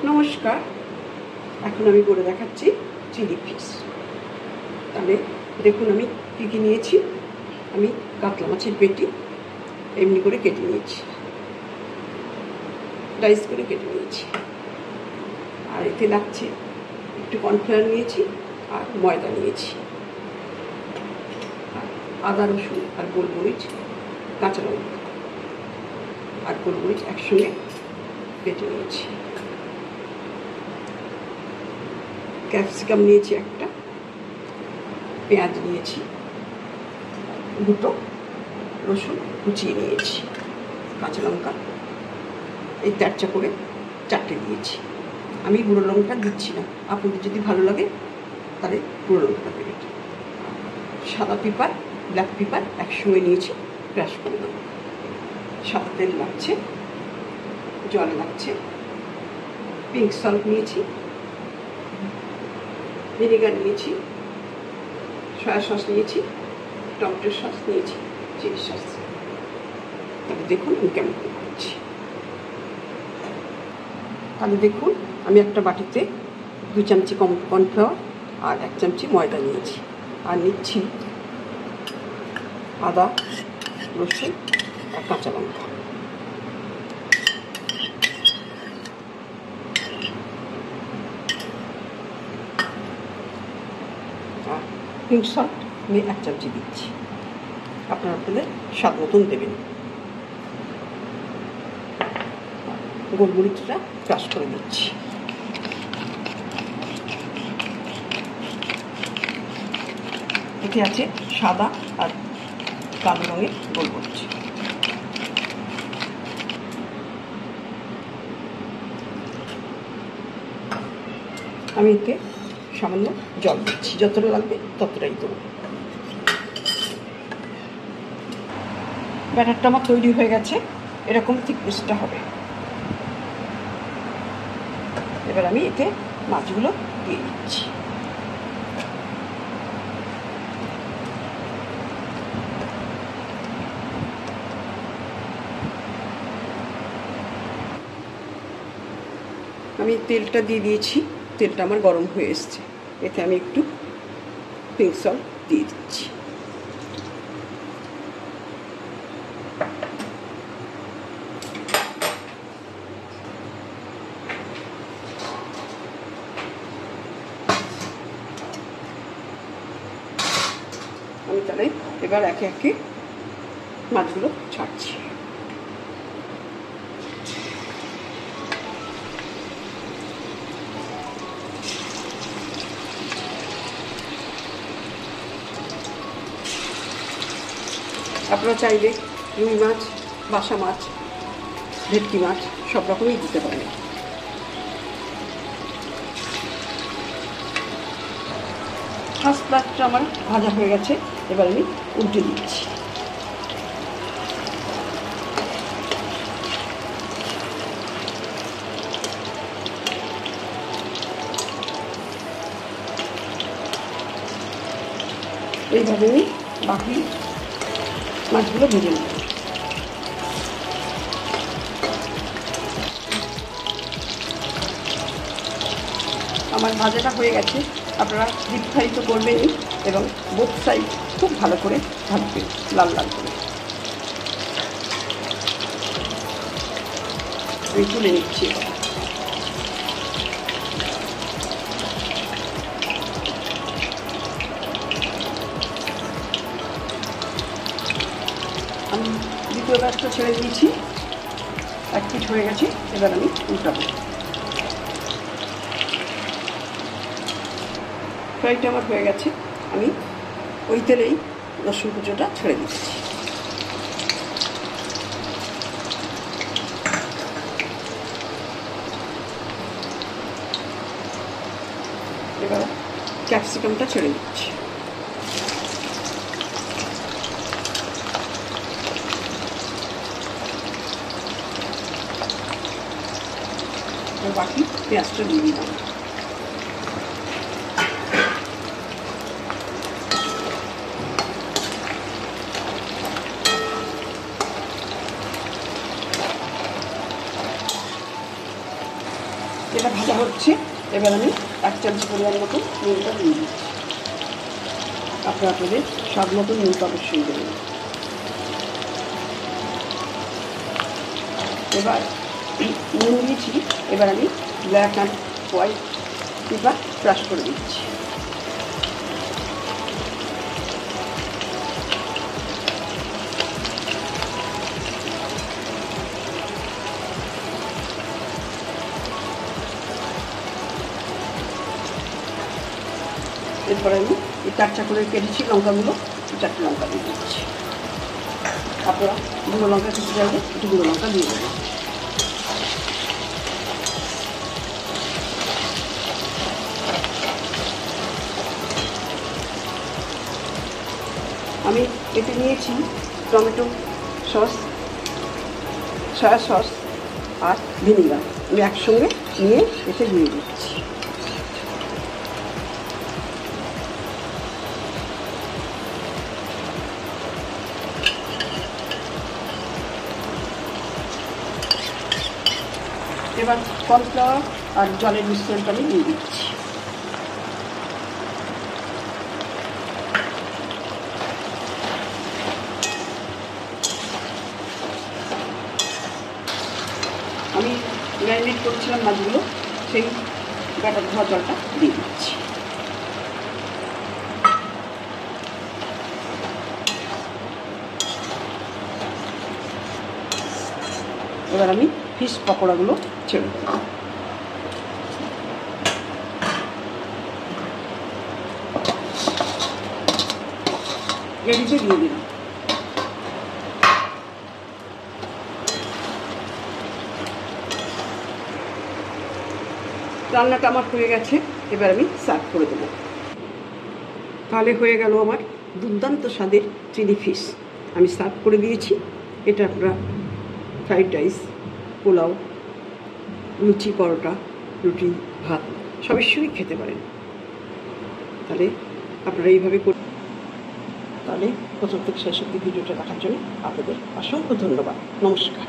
নমস্কার। এখন আমি করে দেখাচ্ছি চিলি ফিশ। তাহলে দেখুন আমি কী কী নিয়েছি। আমি কাতলা মাছের পেটি এমনি করে কেটে নিয়েছি, ডাইস করে কেটে নিয়েছি। আর এতে লাগছে একটু কর্নফ্লাওয়ার নিয়েছি আর ময়দা নিয়েছি, আদা রসুন আর গোলমরিচ, কাঁচা লঙ্কা আর গোলমরিচ একসঙ্গে কেটে নিয়েছি। ক্যাপসিকাম নিয়েছি একটা, পেঁয়াজ নিয়েছি দুটো, রসুন কুচিয়ে নিয়েছি, কাঁচা লঙ্কা এই তেরচা করে চারটে দিয়েছি। আমি গুঁড়ো লঙ্কা দিচ্ছি না, আপনাদের যদি ভালো লাগে তাহলে গুঁড়ো লঙ্কা দেবেন। সাদা পেপার, ব্ল্যাক পেপার একসঙ্গে নিয়েছি, ক্রাশ করে দেবো। সাদা তেল লাগছে, জল লাগছে, পিঙ্ক সল্ট নিয়েছি, ভিনেগার নিয়েছি, সয়া সস নিয়েছি, টমেটো সস নিয়েছি, চিলি সস। তাহলে দেখুন আমি কেমন করছি। তাহলে দেখুন আমি একটা বাটিতে 2 চামচি কর্নফ্লাওয়ার আর 1 চামচি ময়দা নিয়েছি। আর নিচ্ছি আদা রসুন আর কাঁচা লঙ্কা। আর পিঙ্ক সল্ট আমি 1 চামচি দিচ্ছি, আপনারা আপনাদের স্বাদ মতন দেবেন। গোলমরিচটা ক্রাশ করে দিচ্ছি। এতে আছে সাদা আর কালো রঙের গোলমরিচ। আমি এতে সামান্য জল দিচ্ছি, যতটা লাগবে ততটাই দেবো। ব্যাটারটা আমার তৈরি হয়ে গেছে, এরকম থিকনেসটা হবে। এবার আমি এতে মাছগুলো দিয়ে দিচ্ছি। আমি তেলটা দিয়ে দিয়েছি, তেলটা আমার গরম হয়ে এসছে। এতে আমি একটু পিঙ্ক সল্ট দিয়ে দিচ্ছি। আমি তাহলে এবার একে একে মাছগুলো ছাড়ছি। আপনারা চাইলে রুই মাছ, বাসা মাছ, ভেটকি মাছ সব রকমই দিতে পারেন। ফার্স্ট ব্যাচটা আমার ভাজা হয়ে গেছে, এবার আমি উল্টে দিচ্ছি। এইভাবে আমি বাকি মাছগুলো ভেজে নেব। আমার ভাজাটা হয়ে গেছে, আপনারা ডিপ ফ্রাই তো করবেনই এবং বোথ সাইড খুব ভালো করে ভাজবেন, লাল লাল করে। আমি তুলে নিচ্ছি। আমি দ্বিতীয় ব্যাচটা ছেড়ে দিয়েছি, 1 পিঠ হয়ে গেছে, এবার আমি উল্টাবো। ফ্রাইটা আমার হয়ে গেছে, আমি ওই তেলেই রসুন কুচোটা ছেড়ে দিচ্ছি। এবার ক্যাপসিকামটা ছেড়ে দিচ্ছি। বাকি পেঁয়াজটা দিয়ে দিলাম। এটা ভাজা হচ্ছে। এবার আমি 1 চামচ পরিমাণ মতো নুনটা দিয়ে দিচ্ছি। আপনারা আপনাদের স্বাদ মতো নুনটা অবশ্যই দেবেন। এবার নুন দিয়েছি। এবার আমি black and white paper crush করে দিচ্ছি। এরপরে আমি এই 4 করে কেটেছি লঙ্কাগুলো, 4টে লঙ্কা দিয়ে দিচ্ছি। আপনারা গুঁড়ো লঙ্কা খেতে চাইলে একটু গুঁড়ো লঙ্কা দিয়ে দেবেন। আমি এতে নিয়েছি টমেটো সস, সয়া সস আর ভিনিগার। আমি একসঙ্গে নিয়ে এতে দিয়ে দিচ্ছি। এবার কর্নফ্লাওয়ার আর জলের মিশ্রণটা আমি দিয়ে দিচ্ছি। আমি ম্যারিনেট করেছিলাম মাছগুলো, সেই বাটার ধোয়া জলটা দিয়ে দিচ্ছি। এবার আমি ফিশ পকোড়াগুলো ছেড়ে দেবো। গ্রেভিতে দিয়ে দিলাম। রান্নাটা আমার হয়ে গেছে। এবার আমি সার্ভ করে দেবো। তাহলে হয়ে গেল আমার দুর্দান্ত স্বাদের চিলি ফিশ। আমি সার্ভ করে দিয়েছি। এটা আপনারা ফ্রাইড রাইস, পোলাও, লুচি, পরোটা, রুটি, ভাত সবের সঙ্গেই খেতে পারেন। তাহলে আপনারা এইভাবে তাহলে প্রথম থেকে শেষ অবধি ভিডিওটা দেখার জন্য আপনাদের অসংখ্য ধন্যবাদ। নমস্কার।